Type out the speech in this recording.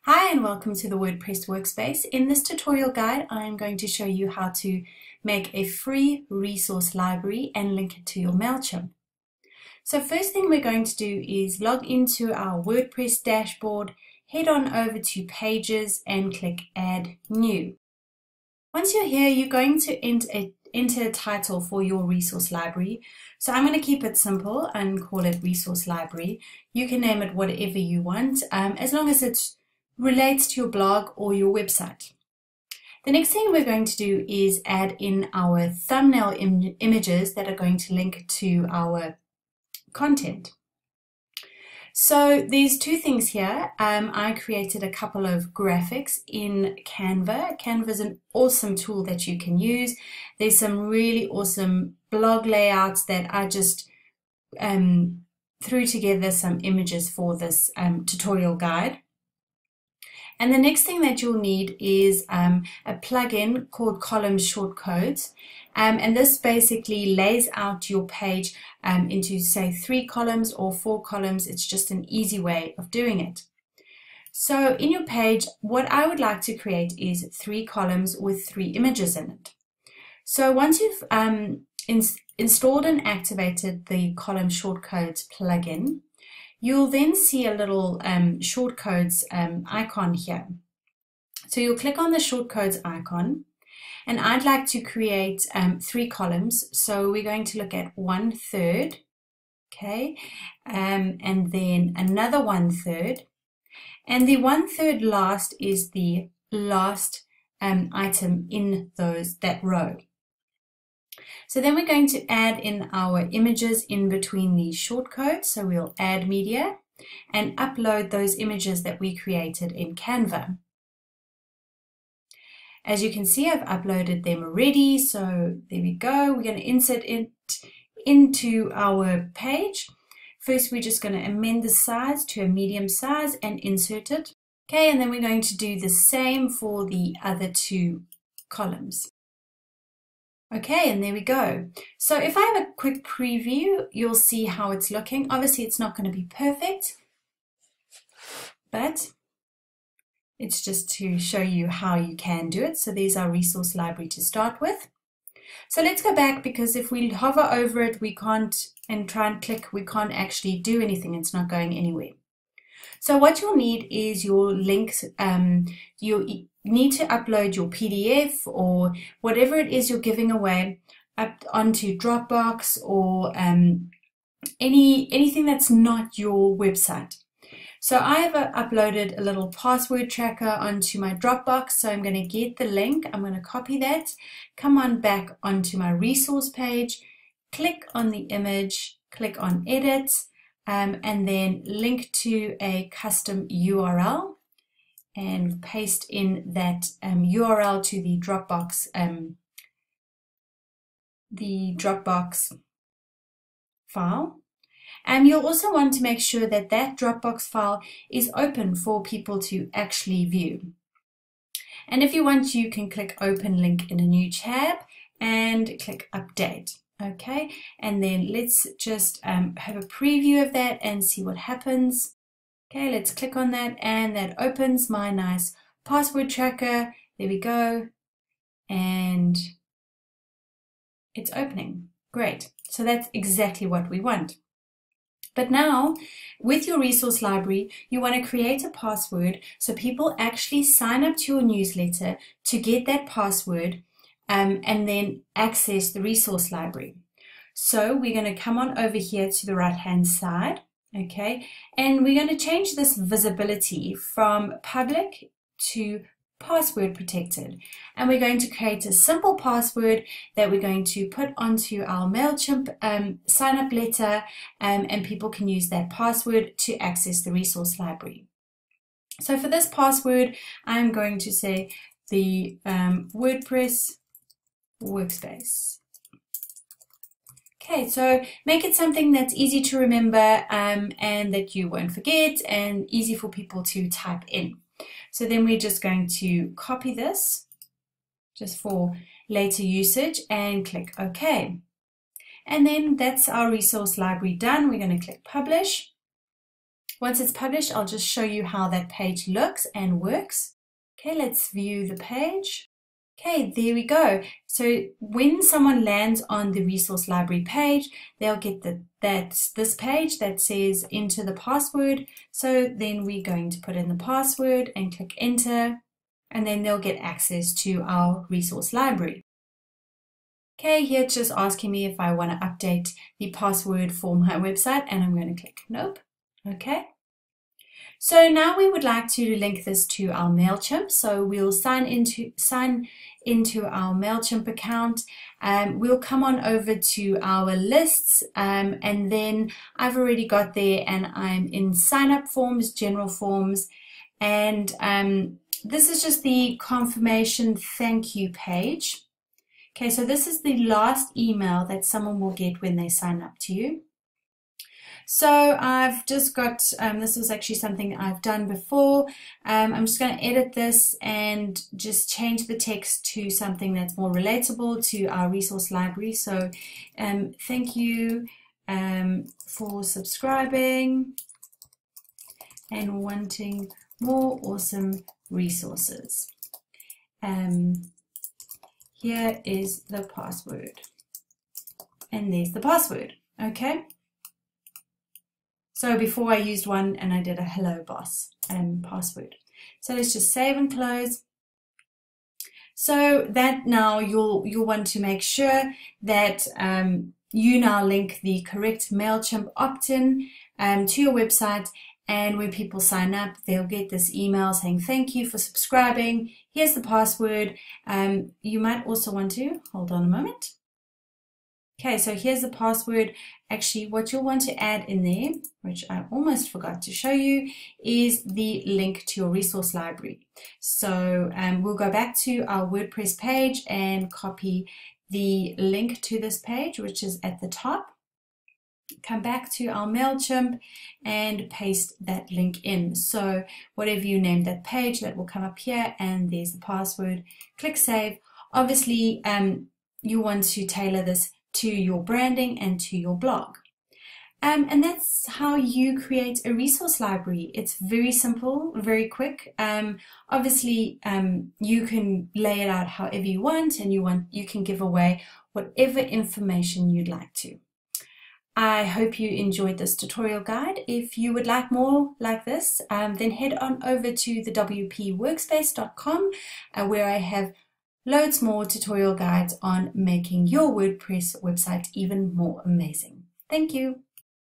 Hi and welcome to the WordPress workspace. In this tutorial guide, I'm going to show you how to make a free resource library and link it to your Mailchimp. So first thing we're going to do is log into our WordPress dashboard, head on over to Pages and click Add New. Once you're here, you're going to enter a title for your resource library. So I'm going to keep it simple and call it Resource Library. You can name it whatever you want, as long as it relates to your blog or your website. The next thing we're going to do is add in our thumbnail images that are going to link to our content. So there's two things here. I created a couple of graphics in Canva. Canva is an awesome tool that you can use. There's some really awesome blog layouts that I just threw together some images for this tutorial guide. And the next thing that you'll need is a plugin called Column Shortcodes. And this basically lays out your page into, say, 3 columns or 4 columns. It's just an easy way of doing it. So in your page, what I would like to create is 3 columns with 3 images in it. So once you've installed and activated the Column Shortcodes plugin, you'll then see a little shortcodes icon here. So you'll click on the shortcodes icon, and I'd like to create 3 columns. So we're going to look at 1/3, okay, and then another 1/3, and the 1/3 last is the last item in that row. So then we're going to add in our images in between these shortcodes. So we'll add media and upload those images that we created in Canva. As you can see, I've uploaded them already. So there we go. We're going to insert it into our page. First, we're just going to amend the size to a medium size and insert it. Okay, and then we're going to do the same for the other 2 columns. Okay, and there we go. So if I have a quick preview, you'll see how it's looking. Obviously, it's not going to be perfect, but it's just to show you how you can do it. So there's our resource library to start with. So let's go back, because if we hover over it, we can't, and try and click, we can't actually do anything. It's not going anywhere. So what you'll need is your links. You need to upload your PDF or whatever it is you're giving away up onto Dropbox or anything that's not your website. So I have uploaded a little password tracker onto my Dropbox. So I'm going to get the link. I'm going to copy that, come on back onto my resource page, click on the image, click on edit, and then link to a custom URL and paste in that URL to the Dropbox file. And you'll also want to make sure that that Dropbox file is open for people to actually view. And if you want, you can click Open Link in a new tab and click Update. Okay, and then let's just have a preview of that and see what happens. Okay, let's click on that, and that opens my nice password tracker. There we go, and it's opening. Great, so that's exactly what we want. But now, with your resource library, you want to create a password so people actually sign up to your newsletter to get that password and then access the resource library. So we're going to come on over here to the right-hand side, okay, and we're going to change this visibility from public to password protected. And we're going to create a simple password that we're going to put onto our Mailchimp sign-up letter, and people can use that password to access the resource library. So for this password, I'm going to say the WordPress workspace. Okay, so make it something that's easy to remember and that you won't forget, and easy for people to type in. So then we're just going to copy this just for later usage and click OK. And then that's our resource library done. We're going to click Publish. Once it's published, I'll just show you how that page looks and works. Okay, let's view the page. Okay, there we go. So when someone lands on the resource library page, they'll get this page that says enter the password. So then we're going to put in the password and click enter, and then they'll get access to our resource library. Okay, here it's just asking me if I want to update the password for my website, and I'm going to click nope. Okay. So now we would like to link this to our Mailchimp. So we'll sign into our Mailchimp account. We'll come on over to our lists, and then I've already got there, and I'm in sign up forms, general forms, and this is just the confirmation thank you page. Okay, so this is the last email that someone will get when they sign up to you. So I've just got, this was actually something I've done before. I'm just going to edit this and just change the text to something that's more relatable to our resource library. So thank you for subscribing and wanting more awesome resources. Here is the password. And there's the password. Okay. So before I used one and I did a hello boss password. So let's just save and close. So that now you'll want to make sure that you now link the correct Mailchimp opt-in to your website, and when people sign up, they'll get this email saying thank you for subscribing. Here's the password. You might also want to hold on a moment. Okay, so here's the password. Actually, what you'll want to add in there, which I almost forgot to show you, is the link to your resource library. So we'll go back to our WordPress page and copy the link to this page, which is at the top. Come back to our Mailchimp and paste that link in. So whatever you name that page, that will come up here, and there's the password. Click save. Obviously, you want to tailor this to your branding and to your blog. And that's how you create a resource library. It's very simple, very quick. Obviously, you can lay it out however you want, and you can give away whatever information you'd like to. I hope you enjoyed this tutorial guide. If you would like more like this, then head on over to the wpworkspace.com, where I have loads more tutorial guides on making your WordPress website even more amazing. Thank you.